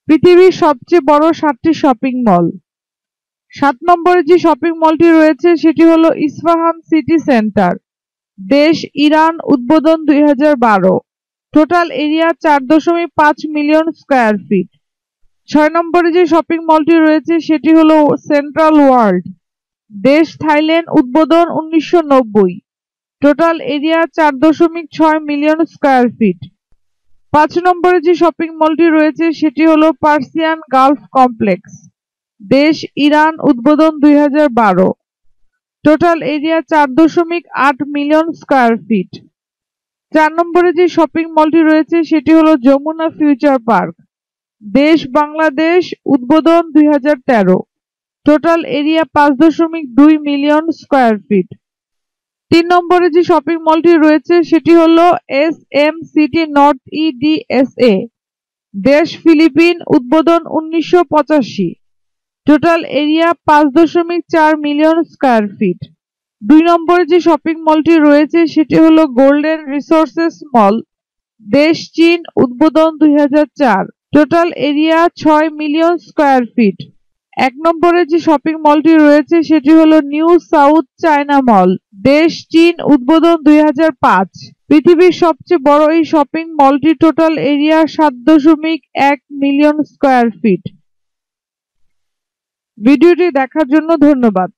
পৃথিবীর সবচেয়ে বড় 7টি শপিং মল। 7 নম্বরে যে শপিং মলটি রয়েছে সেটি হলো ইস্পাহান সিটি সেন্টার, দেশ ইরান, উদ্বোধন 2012, total area 4.5 million square fit. 6 নম্বরে যে শপিং মলটি রয়েছে সেটি হলো সেন্ট্রাল ওয়ার্ল্ড, দেশ থাইল্যান্ড, উদ্বোধন 1990, total area 4.6 million square fit. 5 নম্বরে যে শপিং মলটি রয়েছে সেটি হলো পার্সিয়ান গালফ কমপ্লেক্স, দেশ ইরান, উদ্বোধন 2012, total area 4.8 million square fit. 4 নম্বরে যে শপিং মলটি রয়েছে সেটি হলো যমুনা ফিউচার পার্ক, দেশ বাংলাদেশ, উদ্বোধন 2013, total area 5.2 million square fit. 3 নম্বরে যে শপিং মলটি রয়েছে সেটি হলো SM সিটি নর্থ EDSA, দেশ ফিলিপিন, উদ্বোধন 1985, total area 5.4 million square fit. 2 নম্বরে যে শপিং মলটি রয়েছে সেটি হলো গোল্ডেন রিসোর্সেস মল, দেশ চীন, উদ্বোধন 2004, total area 6 million square fit. 1 নম্বরে যে শপিং মলটি রয়েছে সেটি হলো নিউ সাউথ চায়না মল, দেশ চীন, উদ্বোধন 2005। পৃথিবীর সবচেয়ে বড় এই শপিং মলটি total area 7.1 million square feet. ভিডিওটি দেখার জন্য ধন্যবাদ।